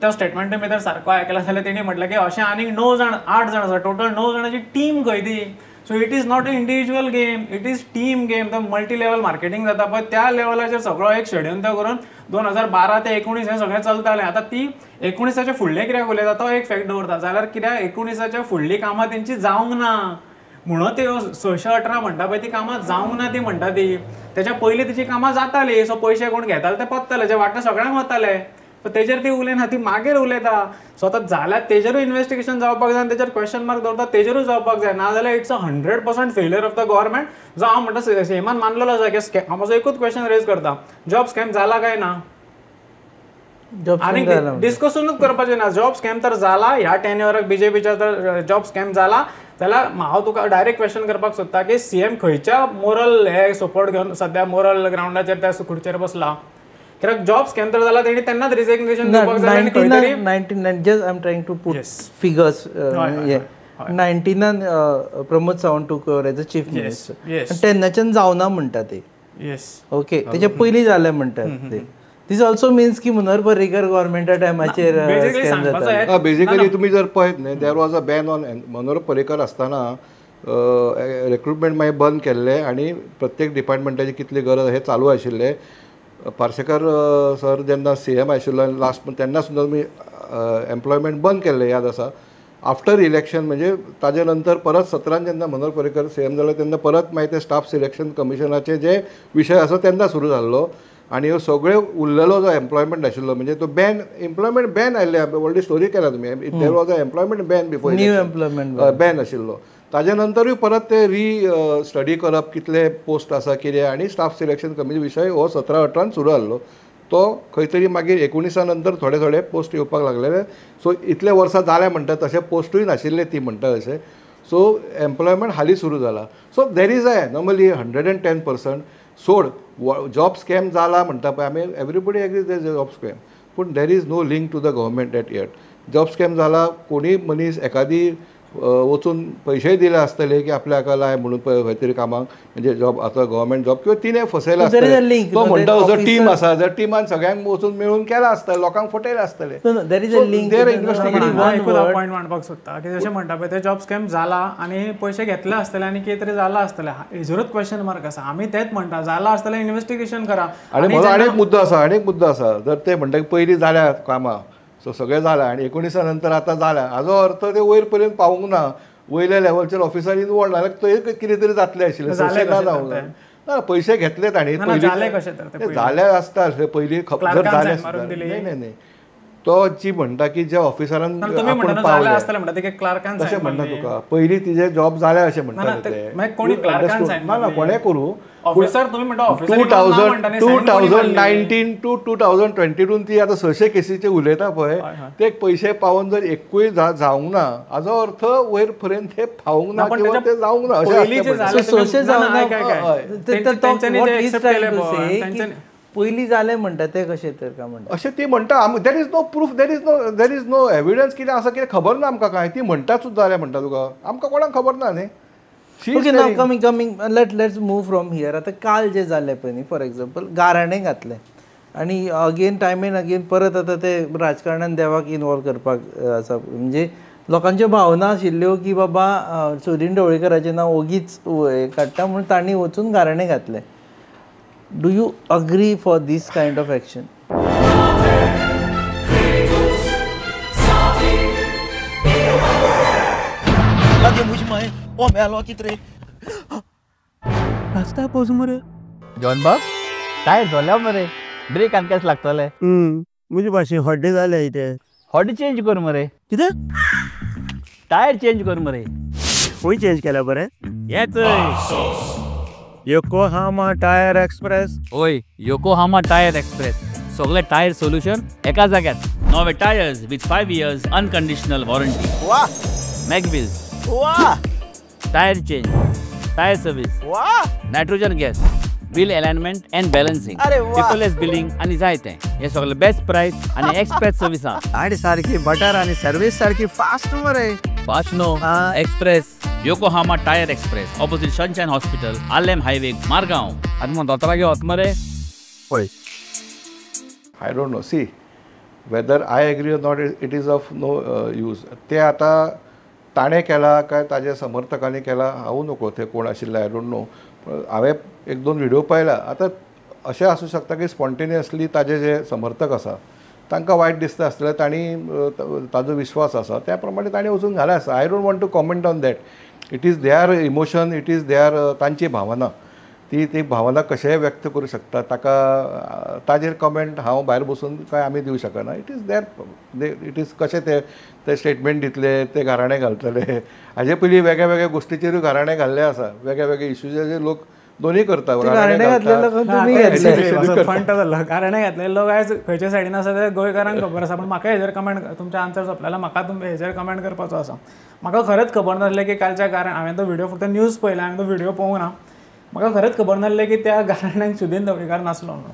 त्या स्टेटमेंटे भितर सारको आयकला जाल्यार तेणी म्हटलें की अशें आनीक 9 जाण 8 जाण आसा, टोटल 9 जाणांची टीम खंय ती. So it is not a individual game, it is team game. तो मल्टी लेवल मार्केटिंग जाता पळय त्या लेवलाचेर सगळो एक षडयंत्र करून 2012 ते 19 हें सगळें चलतालें. आतां ती 19च्या फुडलें कित्याक उलयता तो एक फॅक्ट दवरता जाल्यार कित्याक 19च्या फुडलीं कामां तेंची जावंक ना म्हणून ती 618 म्हणटा पळय ती कामां जावंक ना ती म्हणटा ती. तेच्या पयलीं तिची कामां जातालीं. सो पयशे कोण घेताले ते पत्ताले, जे वाटे सगळ्यांक वताले. सो तेजेर ती उलयना, ती मागीर उलयता. सो आतां जाल्यार तेजेरूय इन्व्हेस्टिगेशन जावपाक जाय आनी तेजेर क्वेश्चन मार्क दवरता तेजेरूय जावपाक जाय. नाजाल्यार it's 100% failure of the government. जो हांव म्हणटा सेमान मानलेलो आसा की हांव म्हजो एकूच क्वेश्चन रेज करता, जॉब स्कॅम जाला काय ना आनी डिस्कशनूच करपाचें ना. जॉब स्कॅम तर जाला, ह्या टेन्युअराक बीजेपीच्या तर जॉब स्कॅम जाला जाल्यार हांव तुका डायरेक्ट क्वेश्चन करपाक सोदता की सीएम खंयच्या मोरल हे सपोर्ट घेवन सद्या मोरल ग्राउंडाचेर त्या खुर्चेर बसला. कित्याक जॉब स्कॅम तर जाला तेणी तेन्नाच रिझिग्नेशन दिवपाक जाय. 19 just I am trying to put figures. 19 Pramod Sawant took over as a chief minister, तेन्नाच्यान जावना म्हणटा ते. ओके, तेच्या पयलीं जालें म्हणटात ते. दिस ऑल्सो मिन्स की मनोहर पर्रीकर गव्हर्मेंटा टायमाचेर स्कॅम जाता. बेसिकली तुम्ही जर पळयत न्ही, there was a ban on Manohar Parrikar आसतना रिक्रुटमेंट मागीर बंद केल्ले आनी प्रत्येक डिपार्टमेंटाची कितली गरज हे चालू आशिल्ले. पार्सेकर सर जेन्ना CM आशिल्लो लास्ट तेन्ना सुद्दां तुमी एम्प्लॉयमेंट बंद केल्ले याद आसा. आफ्टर इलेक्शन म्हणजे ताजे नंतर परत 17 जेन्ना मनोहर पर्रीकर CM जालो तेन्ना परत मागीर ते स्टाफ सिलेक्शन कमिशनाचे जे विशय आसा तेन्ना सुरू जाल्लो. आनी ह्यो सगळे उरलेलो जो एम्प्लॉयमेंट आशिल्लो म्हणजे तो बॅन एम्प्लॉयमेंट बॅन आयिल्ले व्हडली स्टोरी केला तुमी. There was a employment ban before, new employment ban आशिल्लो. ताजे नंतरूय परत ते स्टडी करप कितले पोस्ट आसा कितें आनी स्टाफ सिलेक्शन कमिशन विशय हो 17-18 सुरू जाल्लो. तो खंय तरी मागीर 19 नंतर थोडे थोडे पोस्ट येवपाक लागलेले. सो इतले वर्सां जाले म्हणटा तशे पोस्टूय नाशिल्ले ती म्हणटा तशें. सो एम्प्लॉयमेंट हालीं सुरू जाला. So there is a normally 110% सोड जॉब स्कॅम जाला म्हणटा पळय आमी everybody agrees there is a job scam, पूण there is no link to the government at yet. Job scam जाला कोणी मनीस एखादी वचून पयशेय दिले आसतले की आपल्या हाका लाय म्हणून खंय तरी कामाक म्हणजे जॉब आतां गव्हर्मेंट जॉब किंवा तिणें फसयला आसतले. तो म्हणटा जो टीम आसा जर टिमान सगळ्यांक वचून मेळून केला आसतलें, लोकांक फटयला आसतलें. There is a link. Point मांडपाक सोदता की जशें म्हणटा पळय ते जॉब स्कॅम जाला आनी पयशे घेतले आसतले आनी कितें तरी जाला आसतलें, हेजेरूच क्वेश्चन मार्क आसा. आमी तेच म्हणटा जाला आसतलें इन्व्हेस्टिगेशन करा. आनी म्हजो आनीक मुद्दो आसा जर ते म्हणटा की पयलीं जाल्या कामां सो सगळें जालां आनी 19 नंतर आतां जाल्या हाजो अर्थ ते वयर पर्यंत पावूंक ना. वयल्या लेवलचेर ऑफिसर इनवॉल्ड जाल्यार थंय कितें तरी जातलें आशिल्लें. ना पयशे घेतले ताणी जाले आसता पयलीं जर जाले नाही तो जी म्हणटा की जे ऑफिसरान तशें म्हणटा तुका पयलीं तिजे जॉब जाले अशें म्हणटा ना कोणें करूं. 2019 to 2022 ती आतां 600 केसीचे उलयता पळय ते पयशे पावोन जर एकूय जावंक ना हाजो अर्थ वयर पर्यंत ते पावूंक ना किंवा ते जावंक ना अशें पयलीं जालें म्हणटा ते कशें तर काय म्हणटा अशें ती म्हणटा. There is no proof, there is no evidence कितें आसा कितें खबर ना आमकां कांय. ती म्हणटाच सुद्दां जालें म्हणटा तुका आमकां कोणाक खबर ना न्ही. Okay, now coming let's move from here. आतां काल जे जालें पळय न्ही फॉर एक्झाम्पल गाराणें घातलें आनी अगेन टायम एंड अगेन परत आतां ते राजकारणान देवाक इनवॉल्व करपाक आसा. म्हणजे लोकांच्यो भावना आशिल्ल्यो की बाबा सुदीन ढवळीकराचें नांव ओगीच काडटा म्हणून तांणी वचून गाराणें घातलें. Do you agree for this kind of action? Lagi muj mai, oh melo kitre. Rasta pos mare. John Bob, tyre झाल्या मरे. ब्रेक आनी केस लागतले. मुझे पाशी हड्डे झाले इथे. हड्डे चेंज कर मरे. कितें? टायर चेंज कर मरे. कोई चेंज केला बरे? येच. Yokohama tyre express. ओय, योकोहामा टायर एक्सप्रेस. सगळे टायर सोल्यूशन एका जाग्यात. Nove tires with 5 years unconditional warranty. वाह Macwheels, वाह tire change, tire service, वाह nitrogen gas, wheel alignment and balancing, अरे वाह. paperless billing आणि जायते. हे सगळे बेस्ट प्राइस आणि एक्सप्रेस सर्विस हा. गाडी सारखी बटर आणि सर्व्हिस सारखी फास्ट मरे. Fast no express. Yokohama tyre express opposite sunshine hospital, Alem highway, Margao. आणि मग दोतरागे होत मरे. होय. I don't know. See whether I agree or not, it is of no use. ते आता ताणें केला काय ताज्या समर्थकांनी केला हांव नको ते कोण आशिल्ले, आय डोंट नो. हांवें एक दोन व्हिडिओ पळयला. आतां अशें आसूं शकता की स्पॉन्टेनियसली ताजे जे समर्थक आसा तांकां वायट दिसता आसतलें, तांणी ताजो विश्वास आसा त्या प्रमाणे ताणें वचून घाला आसा. I don't want to comment on that. It is their emotion, it is their तांची भावना. ती भावना कशेंय व्यक्त करूं शकता. ताका ताजेर कमेंट हांव भायर बसून काय आमी दिवं शकना. It is there, it is कशें ते स्टेटमेंट दितले, ते घराणे घालतले. हाजे पयलीं वेगळ्या वेगळ्या गोश्टीचेरूय घराणे घाल्ले आसा. वेगळ्या वेगळ्या इश्यूचे लोक दोन्ही करता. घराणे घातलेले लोक आयज खंयच्या सायडीन आसा ते गोंयकारांक खबर आसा. पण म्हाका हेजेर कमेंट, तुमच्या आन्सर सोंपलेला, म्हाका तुमच्या हेजेर कमेंट करपाचो आसा. म्हाका खरेंच खबर नासलें की कालच्या कारण हांवें तो व्हिडिओ फक्त न्यूज पळयला, हांवें तो व्हिडिओ पळोवंक ना. म्हाका खरेंच खबर नासलें की त्या गाराण्याक सुदीन ढवळीकार नासलो म्हणून.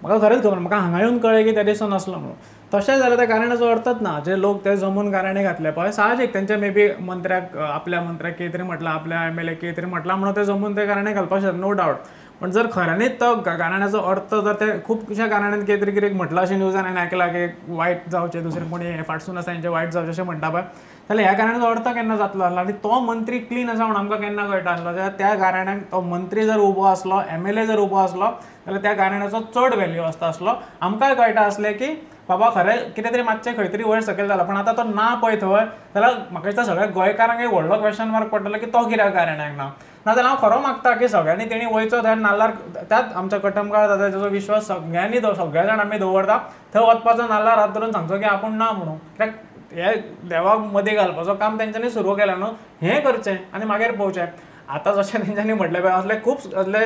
म्हाका खरेंच खबर, म्हाका हांगा येवन कळ्ळें की त्या दिसा नासलो म्हणून. तशें जाल्यार त्या गाराण्याचो अर्थच ना. जे लोक ते जमून गाराणे घातले पळय, साहजीक तेंच्या मे बी मंत्र्याक, आपल्या मंत्र्याक कितें तरी म्हटलां, आपल्या MLA कितें तरी म्हटलां म्हणून ते जमून ते गाराणे घालपाक शकता, नो डावट. पण जर खऱ्यांनीच तो गाराण्याचो अर्थ जर ते खुबश्या गाराण्यान कितें तरी म्हटलां अशें न्यूजान हांवें आयकलां की वायट जावचें, दुसरें कोणी फाटसून आसा तेंचें वायट जावचें अशें म्हणटा पळय, जाल्यार ह्या गाराण्याचो अर्थ केन्ना जातलो आसलो. आनी तो मंत्री क्लीन आसा म्हणून आमकां केन्ना कळटा आसलो. जाल्यार त्या गाराण्याक तो मंत्री जर उबो आसलो, MLA जर उबो आसलो जाल्यार त्या गाराण्याचो चड व्हॅल्यू आसता आसलो. आमकांय कळटा आसलें की बाबा खरें कितें तरी मातशें खंय तरी वयर सकयल जाला. पण आतां तो ना पळय थंय, जाल्यार म्हाका दिसता सगळ्या गोंयकारांक एक व्हडलो क्वेश्चन मार्क पडटलो की तो कित्याक गाराण्याक ना. नाजाल्यार हांव खरो मागता की सगळ्यांनी तेणी वयचो थंय नाल्लार, त्याच आमच्या कटमगाळ जाता तेजो विश्वास सगळ्यांनी, सगळे जाण आमी दवरता, थंय वचपाचो नाल्लार हात धरून सांगचो की आपूण ना म्हणून. कित्याक हे देवाक मदीं घालपाचो काम तेंच्यांनी सुरू केलां न्हू. हें करचें आनी मागीर पळोवचें. आतां जशें तेंच्यांनी म्हटलें पळय, असले खूब असले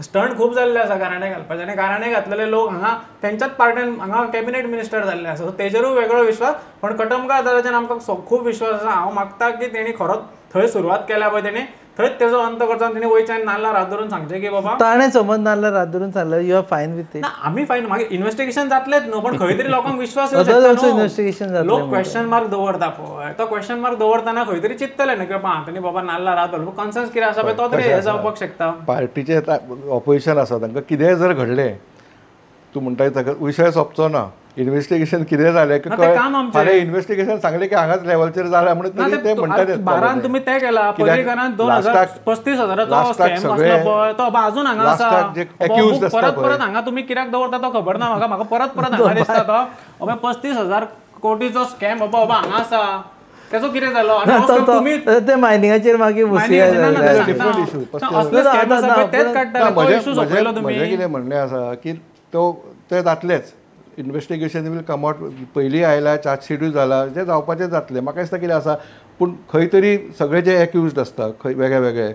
स्टंट खूब जाल्ले आसा गाराणे घालपाचे. आनी गाराणे घातलेले लोक हांगा तेंच्याच पार्ट्यान हांगा कॅबिनेट मिनिस्टर जाल्ले आसा. सो तेजेरूय वेगळो विश्वास. पण कटमगाळ जाल्याच्यान आमकां खूब विश्वास आसा. हांव मागता की तेणी खरोच थंय सुरवात केल्या पळय तेणी, थंयच तेजो अंत करचो. तेणी वयच्यान नाल्लार हात धरून सांगचें की बाबा ताणें समज नाल्लार हात धरून सांगलें यू आर फायन विथ इट. आमी फायन, मागीर इन्व्हेस्टिगेशन जातलेच न्हू. पण खंय तरी लोकांक विश्वास इन्व्हेस्टिगेशन जातलें. लोक क्वेश्चन मार्क दवरता पळय, तो क्वेश्चन मार्क दवरतना खंय तरी चिंततले न्हू की हातांनी बाबा नाल्लार हात धरून कन्सर्न्स कितें आसा पळय तो तरी हे जावपाक शकता. पार्टीचे ऑपोजिशन आसा तांकां कितेंय जर घडलें, तूं म्हणटा ताका विशय सोंपचो ना. इन्व्हेस्टिगेशन कितें जालें की फाल्यां इन्व्हेस्टिगेशन सांगलें की हांगाच लेवलचेर जालें म्हणून ते म्हणटात. बारान तुमी ते केला, पर्रीकारान 2035,000चो स्कॅम आसलो पळय, तो अजून हांगा आसा. परत हांगा तुमी कित्याक दवरता तो खबर ना म्हाका. परत हांगा दिसता तो 35,000 कोटीचो स्कॅम बाबा हांगा आसा. तेजो कितें जालो? ते मायनिंगाचेर मागीर म्हजें कितें म्हणणें आसा की ते जातलेच. Investigation will come out. पयलीं आयला, चार्जशीटूय जाला, जें जावपाचें जातलें. म्हाका दिसता कितें आसा, पूण खंय तरी सगळे जे एक्युज्ड आसता खंय वेगळे वेगळे,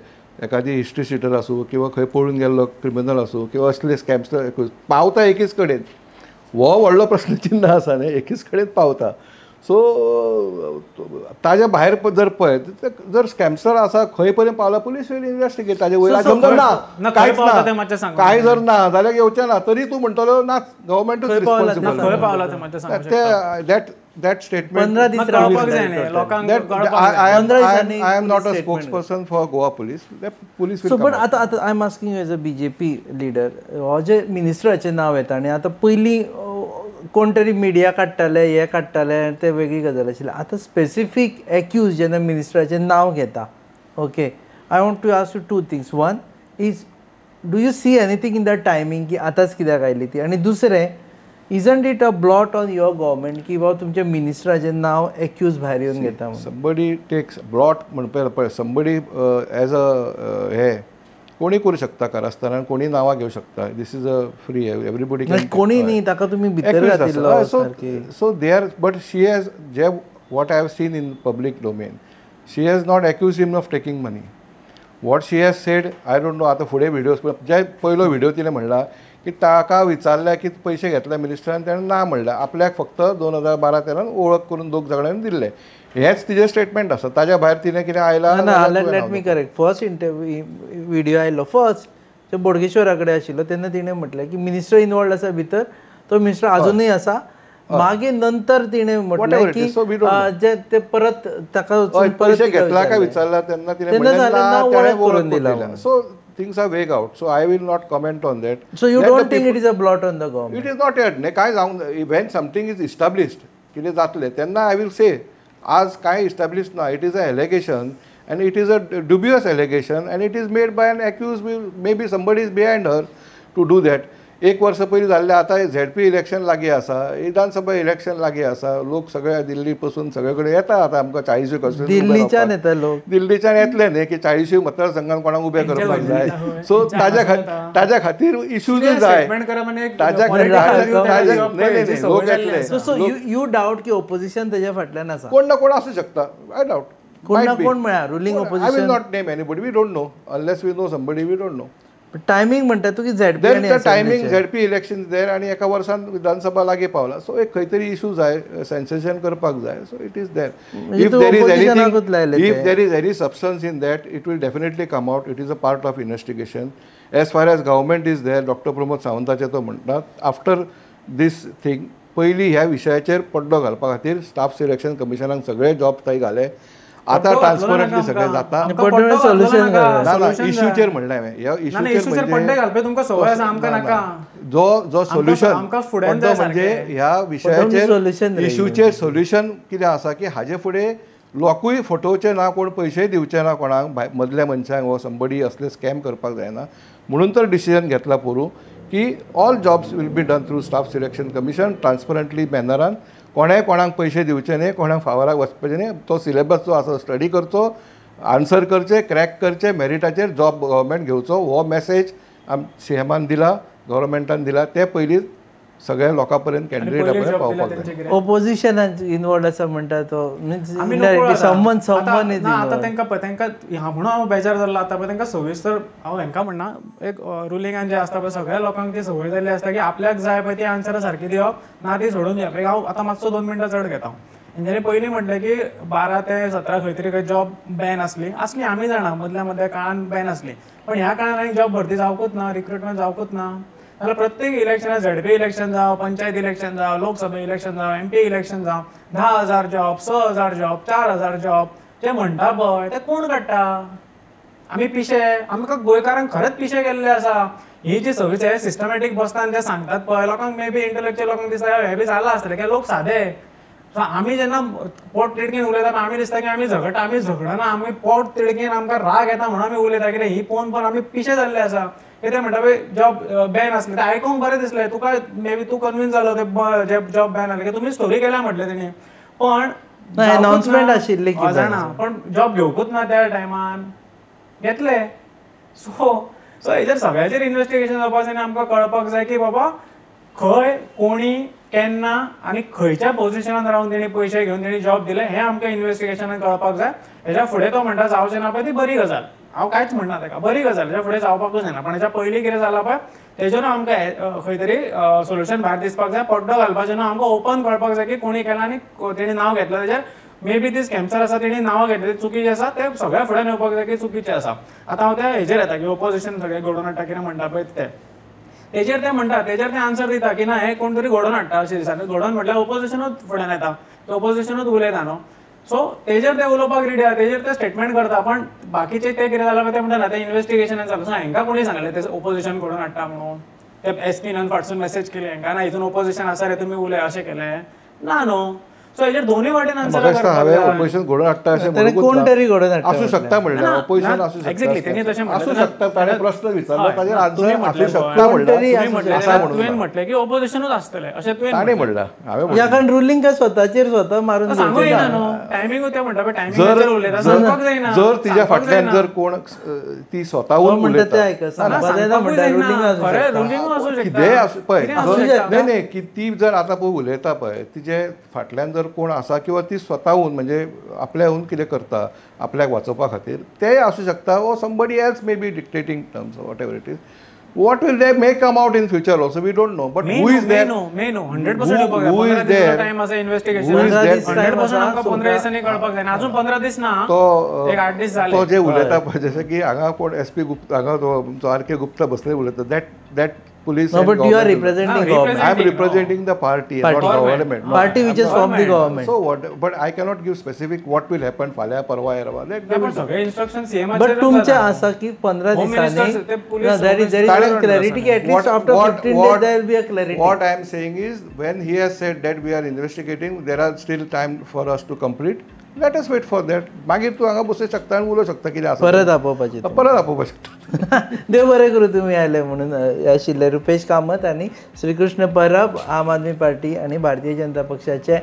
एखादी हिस्ट्री सिटर आसूं किंवा खंय पळून गेल्लो क्रिमिनल आसूं किंवा असले स्कॅम्स पावता एकीच कडेन. हो व्हडलो प्रश्नचिन्ह आसा न्ही, एकीच कडेन पावता. सो ताज्या भायर जर पळय जर स्कॅमस्टर आसा खंय पर्यंत पावला, पुलीस विल इन्व्हेस्टिगेट. ताजे वयर ना कांय जर ना जाल्यार येवचें ना. तरी तूं म्हणटलो ना गव्हर्मेंटूच responsible. That statement I am not a spokesperson for Goa police. Police. So but आतां I am asking as a BJP leader, हो जे मिनिस्टराचें नांव येता आनी आतां पयलीं कोण तरी मिडिया काडटाले, हे काडटाले, ते वेगळी गजाल आशिल्ली. आतां स्पेसिफीक एक्यूज जेन्ना मिनिस्टराचें नांव घेता, okay, I want to ask you 2 things. One is, do you see anything in the timing की आतांच कित्याक आयली ती? आनी दुसरें, isn't it a blot on your government की बाबा तुमच्या मिनिस्टराचें नाव एक्यूज भायर येवन घेता? समबडी टेक्स ब्लॉट म्हणपा पळय, समबडी एज अ हे कोणी करू शकता कारस्थानान, कोणी नांवां घेवं शकता. This is a free, everybody can. कोणी न्ही, ताका तुमी भितर घातिल्लो. So they are, but she has जे what I have seen in public domain, she has not accused him of taking money. What she has said I don't know. आतां फुडें videos जे पयलो व्हिडिओ तिणें म्हणला की ताका विचारल्या की पैसे घेतले मिनिस्टरान, ताणें ना म्हणलें. आपल्याक फक्त 2012-13 वळख करून दोग जाणांनी दिल्ले. हेच तिजें स्टेटमेंट आसा. ताज्या भायर तिणें कितें आयलां. Let me correct. First interview video आयलो फर्स्ट तो बोडगेश्वरा कडेन आशिल्लो तेन्ना तिणें म्हटलें की मिनिस्टर इनवॉल्ड आसा भितर, तो मिनिस्टर अजूनही आसा. मागीर नंतर तिणें म्हटलें की जे ते परत ताका पैसे घेतला काय विचारला तेन्ना तिणें करून दिला. So things are vague out, so I will not comment on that. So you don't think it is a blot on the government? It is not yet. Ne काय जाऊन when something is established कितें जातलें तेन्ना I will say आज काय established ना. It is a allegation and it is a dubious allegation and it is made by an accused. Maybe somebody is behind her to do that. एक वर्ष पयलीं जाल्लें. आतां ZP इलेक्शन लागीं आसा, विधानसभा इलेक्शन लागीं आसा. लोक सगळे दिल्ली पासून सगळे कडेन येता. आतां आमकां 40 दिल्लीच्यान येता लोक. दिल्लीच्यान येतले न्ही की 40 मतदारसंघात कोणाक उबे करपाक जाय. सो ताज्या खातीर इश्यूज जाय. ताज्या खातीर लोक येतले. सो यू डाउट की ओपोजिशन तेज्या फाटल्यान आसा. कोण ना कोण आसूं शकता. I doubt. कोण ना कोण म्हळ्यार ruling opposition. I will not name anybody. We don't know unless we know somebody. We don't know. Timing म्हणटा तू की झेडपी आनी टायमिंग ZP इलेक्शन देर आनी एका वर्सान विधानसभा लागीं पावला. सो एक खंय तरी इशू जाय, सेन्सेशन करपाक जाय. So it is there. If there is any substance in that it will definitely come out. It is a part of investigation. As far as government is there, doctor Pramod सावंताचे तो म्हणटात after these thing पयलीं ह्या विशयाचेर पड्डो घालपा खातीर staff selection कमिशनाक सगळे जॉब थंय घाले. आता ट्रान्सपरंटली सगळें जाता. इश्यूचेर म्हणलें हांवें. ह्या इश्यूचेर जो सोल्युशन म्हणजे ह्या विशयाचेर इश्यूचेर सोल्युशन कितें आसा की हाजे फुडें लोकूय फटोवचे ना, कोण पयशेय दिवचे ना कोणाक मदल्या मनशांक वो संबडी असले स्कॅम करपाक जायना. म्हणून तर डिसिजन घेतला पोरू की all jobs will be done through staff selection commission transparently मॅनरान. कोणेय कोणाक पयशे दिवचे न्ही, कोणाक फावराक वचपाचें न्ही. तो सिलेबस जो आसा स्टडी करचो, आन्सर करचे, क्रॅक करचे, मेरिटाचेर जॉब गव्हर्मेंट घेवचो. हो मेसेज CMान दिला, गव्हर्मेंटान दिला. ते पयलीं सगळ्या लोकां पर्यंत कॅन्डिडेटा पर्यंत पावपाक जाय. ओपोजिशनान इनवॉल्ड आसा म्हणटा तो आतां तांकां म्हणून हांव बेजार जाल्लो. आतां पळय तांकां सविस्तर हांव हांकां म्हणना एक रुलिंगान जे आसता पळय सगळ्या लोकांक ती संवय जाल्ली आसता की आपल्याक जाय पळय ती आन्सरां सारकी दिवप ना ती सोडून दिवप. हांव आतां मातसो 2 मिनटां चड घेता. हेंच्यांनी पयलीं म्हटलें की 12 ते 17 खंय तरी खंय जॉब बॅन आसली आमी जाणा मदल्या काळान बॅन आसली. पण ह्या काळान जॉब भरती जावकूच ना, रिक्रुटमेंट जावकूच ना. जाल्यार प्रत्येक इलेक्शनाक ZP इलेक्शन जावं, पंचायत इलेक्शन जावं, लोकसभा इलेक्शन जावं, MP इलेक्शन जावं, 10,000 जॉब, 6,000 जॉब, 4,000 जॉब जे म्हणटा पळय ते कोण काडटा? आमी पिशे? आमकां गोंयकारांक खरेंच पिशे गेल्ले आसा. ही जी सगळी सिस्टमॅटीक बसतान जे सांगतात पळय लोकांक मे बी इंटलेक्च्युअल लोकांक दिसता हे बी जाला आसतलें की लोक सादे. सो आमी जेन्ना पोट तिडकीन उलयता आमी दिसता की आमी झगडटा. आमी झगडना, आमी पोट तिडकीन आमकां राग येता म्हणून आमी उलयता कितें ही पळोवन आमी पिशे जाल्ले आसा. कितें म्हणटा पळय जॉब बॅन आसले ते आयकूंक बरें दिसलें. तुका मे बी तूं कन्विन्स जालो ते जॉब बॅन आसले की तुमी स्टोरी केल्या म्हटलें तेणी. पण अनाउन्समेंट आशिल्ली जाणा पण जॉब घेवकूच ना त्या टायमान घेतले. सो हेजेर सगळ्याचेर इन्वेस्टिगेशन जावपाक जाय आनी आमकां कळपाक जाय की बाबा खंय कोणी केन्ना आनी खंयच्या पोजिशनान रावन तेणी पयशे घेवन तेणी जॉब दिले हें आमकां इन्वेस्टिगेशनान कळपाक जाय. हेच्या फुडें तो म्हणटा जावचें ना पळय ती बरी गजाल. हांव कांयच म्हणना ताका बरी गजाल. हेच्या फुडें जावपाकूच जायना. पण हेच्या पयलीं कितें जालां पळय तेजेर आमकां खंय तरी सोल्युशन भायर दिसपाक जाय. पड्डो घालपाचें न्हू. आमकां ओपन कळपाक जाय की कोणी केलां आनी तेणी नांव घेतलां तेजेर. मे बी ती स्कॅमसर आसा तेणी नांवां घेतली चुकीची आसा ते सगळ्या फुड्यान येवपाक जाय की चुकीचें आसा. आतां हांव त्या हेजेर येता की ओपोजिशन सगळें घडोवन हाडटा कितें म्हणटा पळय तेजेर ते म्हणटा तेजेर ते आन्सर दिता की ना हे कोण तरी घडोवन हाडटा अशें दिसता. घडोवन म्हटल्यार ओपोजिशनूच फुड्यान येता. ते ओपोजिशनूच उलयता न्हू. सो तेजेर ते उलोवपाक रेडी आहा. तेजेर ते स्टेटमेंट करता. पण बाकीचे ते कितें जालां ते म्हणटा ना ते इन्वेस्टिगेशनान जालें. सो हांकां कोणी सांगलें ते ओपोजिशन घडोवन हाडटा म्हणून. ते SPन फाटसून मेसेज केली हांकां ना हितून ओपोजिशन आसा रे तुमी उलय अशें केलें ना न्हू. सो हेजेर दोनूय वाटेन आन्सर हांवें ओपोजिशन घडोवन हाडटा अशें कोण तरी घडोवन हाडटा आसूं शकता म्हणलें. ओपोजिशन आसूं शकता. एक्झॅक्टली तेणी तशें आसूं शकता. ताणें प्रश्न विचारलो ताजेर आन्सर आसूं शकता म्हणलें. तुवें म्हटलें की ओपोजिशनूच आसतलें अशें ताणें म्हणलां. हांवें ह्या कारण रुलींग काय स्वता मारून सांगूं येना न्हू. टायमिंग ते म्हणटा पळय टायमिंगाचेर उलयता सांगपाक जायना. जर तिच्या फाटल्यान जर कोण ती स्वताहून म्हणटा ते आयकता रुलींग आसूं शकता. कितेंय आसूं पळय. न्ही की ती जर आतां पळय उलयता पळय तिचे फाटल्यान जर कोण आसा किंवा ती स्वताहून म्हणजे आपल्याहून कितें करता आपल्याक वाचोवपा खातीर तेंय आसूं शकता. ओ somebody else may be dictating terms whatever it is. What will they may come out in future also? We don't know. But who is there? May know. 100% who is there? Time as investigation. Who is there? 100% आमका 15 दिसांनी कळपाक जाय. अजून 15 दिस ना. एक 8 दिस झाले. तो जे उलयता जशें की हांगा कोण SP गुप्ता हांगा तो RK गुप्ता बसले उलयता that police. No, but you are representing government. I am representing the party, not government. Party which is from the government. So what? But I cannot give specific what will happen. फाल्या परवा येरवा. सगळे instruction CM But तुमचे आसा की 15 दिसांनी there is clarity कि at least after 15 days there will be a clarity. What I am saying is when he has said that we are investigating, there are still time for us to complete. Let us wait for that. मागीर तू हांगा बसू शकता आनी उलोवंक शकता कितें आसा. परत आपोवपाचें. परत आपोवपाक शकता. देव बरें करूं तुमी आयले म्हणून आशिल्ले रुपेश कामत आनी श्रीकृष्ण परब आम आदमी पार्टी आनी भारतीय जनता पक्षाचे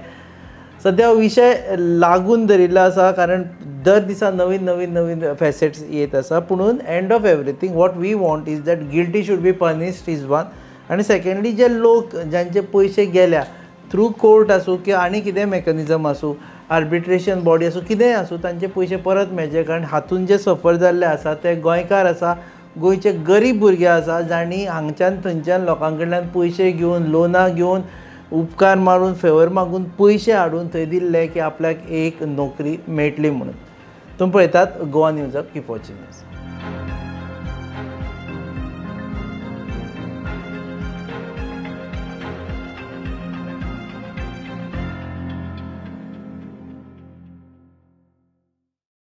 सध्या विषय लागून धरिल्लो आसा कारण दर दिसा नवीन नवीन नवीन फॅसेट्स येत आसा पुणून end of everything what we want is that guilty should be punished is one आनी सेकंडली जे लोक ज्यांचे पयशे गेल्या थ्रू कोर्ट आसूं किंवा आनी कितें मेकनिजम आसूं आर्बिट्रेशन बॉडी आसूं कितेंय आसूं तांचे पयशे परत मेळचे कारण हातून जे सफर जाल्ले आसा ते गोंयकार आसा गोंयचे गरीब भुरगे आसा जांणी हांगच्यान थंयच्यान लोकां कडल्यान पयशे घेवन लोनां घेवन उपकार मारून फेवर मागून पयशे हाडून थंय दिल्ले की आपल्याक एक नोकरी मेळटली म्हणून तुमी पळयतात गोवा न्यूजाक कीप वॉचिंग.